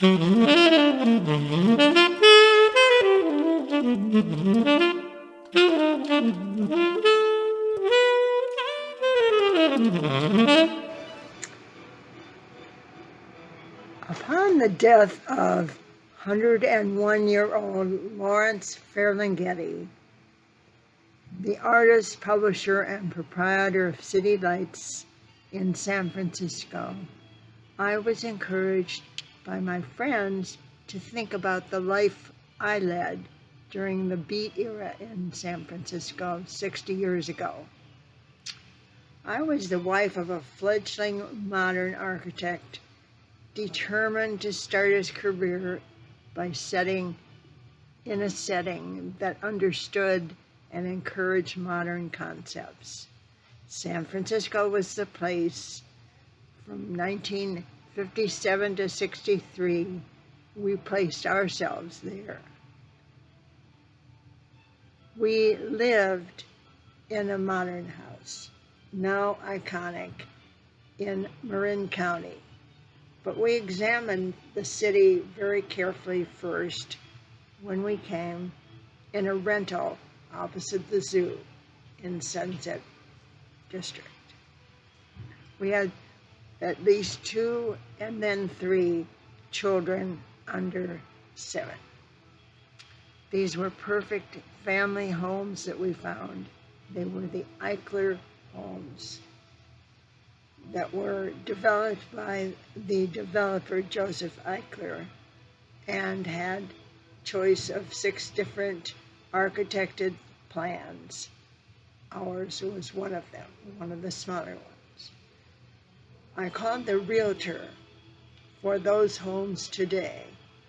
Upon the death of 101-year-old Lawrence Ferlinghetti, the artist, publisher, and proprietor of City Lights in San Francisco, I was encouraged by my friends to think about the life I led during the Beat era in San Francisco 60 years ago. I was the wife of a fledgling modern architect determined to start his career by setting in a setting that understood and encouraged modern concepts. San Francisco was the place. From 1957 to 63, we placed ourselves there. We lived in a modern house, now iconic, in Marin County. But we examined the city very carefully first when we came in a rental opposite the zoo in Sunset District. We had at least 2 and then 3 children under 7. These were perfect family homes that we found. They were the Eichler homes that were developed by the developer Joseph Eichler and had choice of 6 different architected plans. Ours was one of them, one of the smaller ones. I called the realtor for those homes today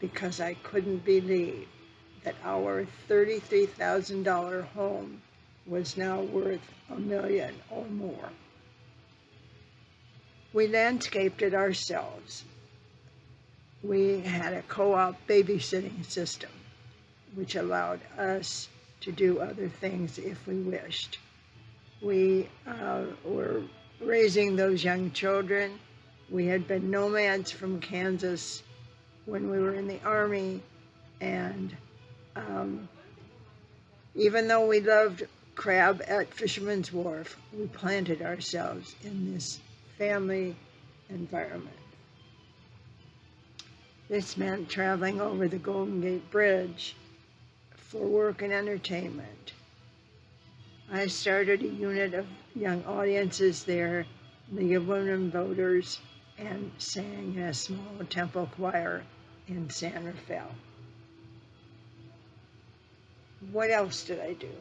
because I couldn't believe that our $33,000 home was now worth $1 million or more. We landscaped it ourselves. We had a co-op babysitting system, which allowed us to do other things if we wished. We were raising those young children. We had been nomads from Kansas when we were in the Army, and even though we loved crab at Fisherman's Wharf, we planted ourselves in this family environment. This meant traveling over the Golden Gate Bridge for work and entertainment. I started a unit of young audiences there, League of Women Voters, and sang in a small temple choir in San Rafael. What else did I do?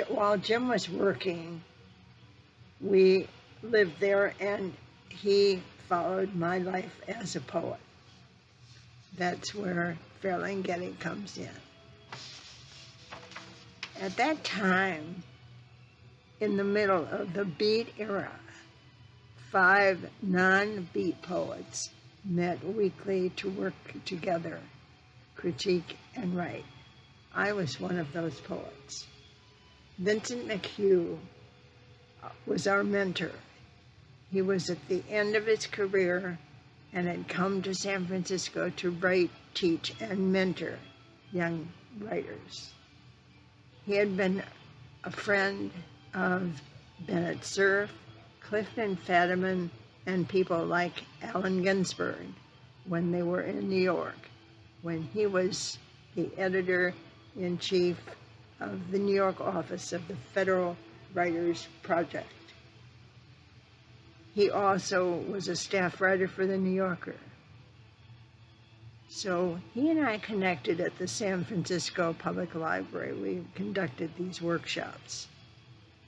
While Jim was working, we lived there, and he followed my life as a poet. That's where Ferlinghetti comes in. At that time, in the middle of the Beat era, 5 non-Beat poets met weekly to work together, critique and write. I was one of those poets. Vincent McHugh was our mentor. He was at the end of his career and had come to San Francisco to write, teach, and mentor young writers. He had been a friend of Bennett Cerf, Clifton Fadiman, and people like Allen Ginsberg when they were in New York, when he was the editor-in-chief of the New York office of the Federal Writers Project. He also was a staff writer for the New Yorker. So he and I connected at the San Francisco Public Library. We conducted these workshops.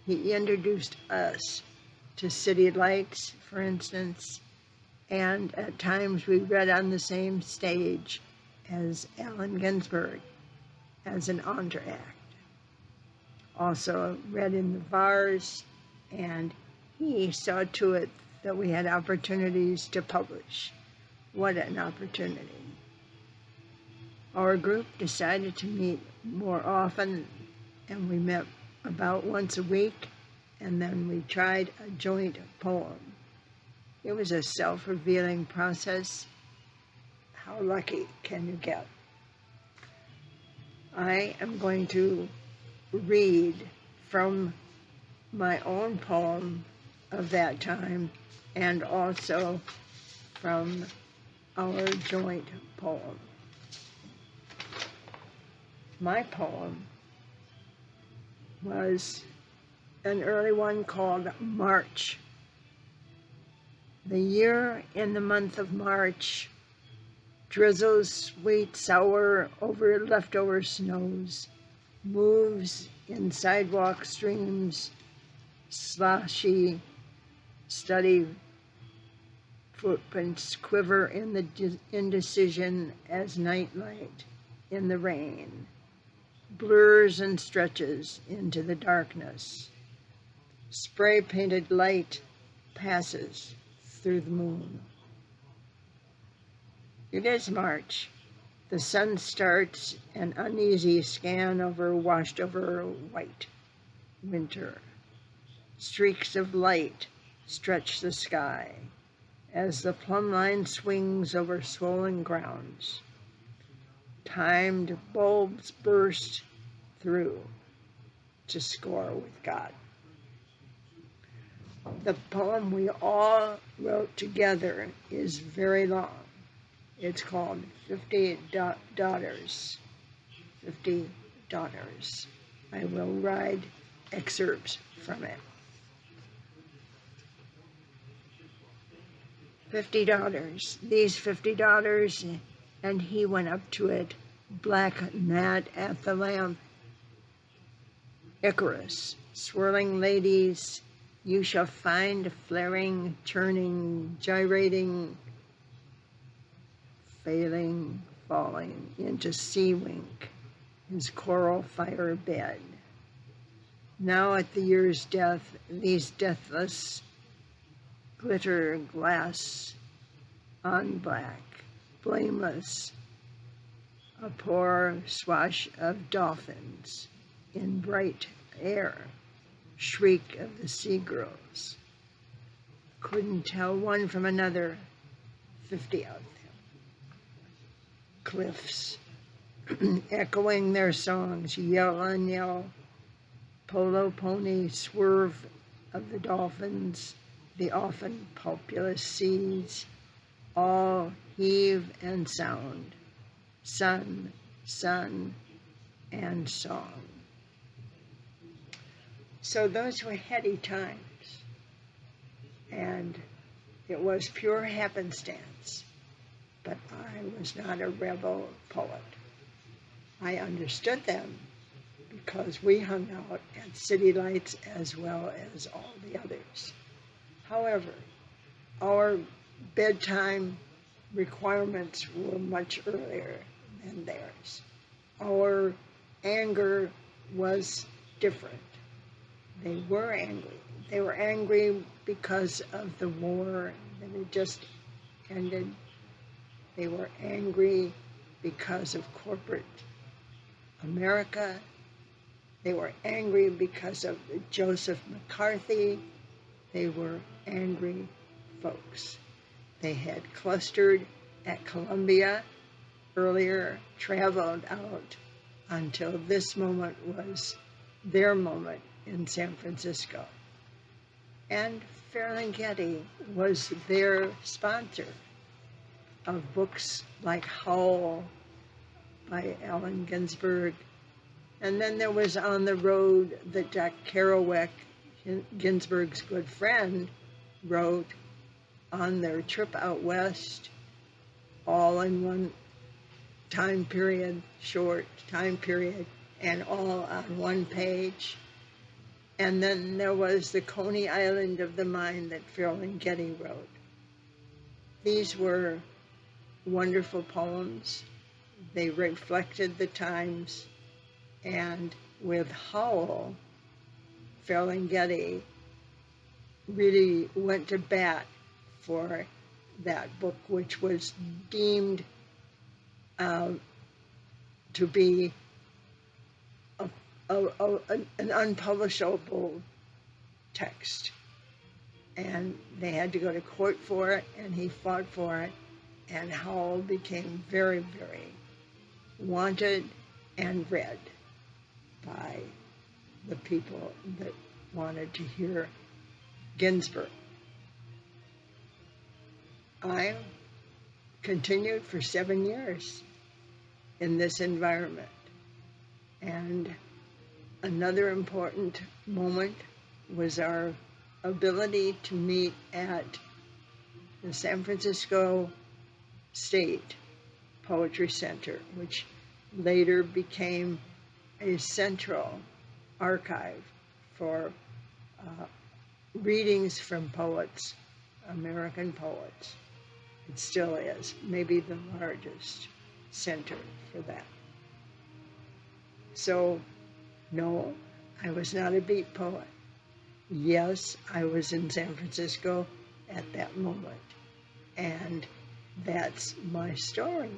He introduced us to City Lights, for instance, and at times we read on the same stage as Allen Ginsberg as an entr'acte. Also read in the bars, and he saw to it that we had opportunities to publish. What an opportunity. Our group decided to meet more often, and we met about once a week, and then we tried a joint poem. It was a self-revealing process, How lucky can you get? I am going to read from my own poem of that time and also from our joint poem. My poem was an early one called March. The year in the month of March drizzles sweet sour over leftover snows, moves in sidewalk streams, sloshy, steady footprints quiver in the indecision as nightlight in the rain blurs and stretches into the darkness. Spray-painted light passes through the moon. It is March. The sun starts an uneasy scan over washed over white winter. Streaks of light stretch the sky as the plumb line swings over swollen grounds. Timed bulbs burst through to score with God. The poem we all wrote together is very long. It's called 50 Daughters. 50 Daughters. I will read excerpts from it. 50 daughters. These 50 daughters, and he went up to it, black gnat at the lamp. Icarus, swirling ladies, you shall find flaring, turning, gyrating, failing, falling into sea wink, his coral fire bed. Now at the year's death, these deathless glitter glass on black, blameless, a poor swash of dolphins in bright air, shriek of the sea girls. Couldn't tell one from another, 50 of them. Cliffs, echoing their songs, yell on yell, polo pony swerve of the dolphins, the often populous seas, all heave and sound, sun, sun, and song. So those were heady times, and it was pure happenstance, but I was not a rebel poet. I understood them because we hung out at City Lights as well as all the others. However, our bedtime requirements were much earlier than theirs. Our anger was different. They were angry. They were angry because of the war that had just ended. They were angry because of corporate America. They were angry because of Joseph McCarthy. They were angry folks. They had clustered at Columbia earlier, traveled out until this moment was their moment in San Francisco. And Ferlinghetti was their sponsor of books like Howl by Allen Ginsberg. And then there was On the Road that Jack Kerouac, Ginsberg's good friend, wrote on their trip out west, all in one time period, short time period, and all on one page. And then there was the Coney Island of the Mind that Ferlinghetti wrote. These were wonderful poems. They reflected the times, and with Howl, Ferlinghetti really went to bat for that book, which was deemed to be an unpublishable text. And they had to go to court for it, and he fought for it, and Howell became very, very wanted and read by the people that wanted to hear Ginsberg. I continued for 7 years in this environment. And another important moment was our ability to meet at the San Francisco State Poetry Center, which later became a central archive for readings from poets, American poets. It still is, maybe the largest center for that. So, no, I was not a beat poet. Yes, I was in San Francisco at that moment. And that's my story.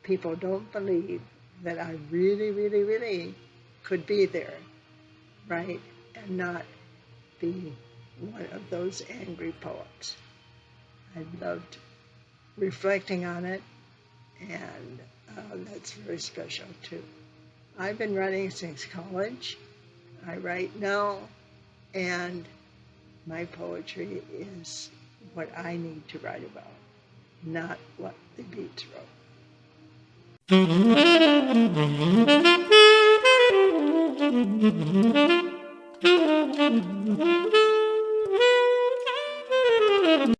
People don't believe that I really, really, really could be there, right? And not be one of those angry poets. I loved reflecting on it, and that's very special too. I've been writing since college. I write now, and my poetry is what I need to write about, not what the Beats wrote.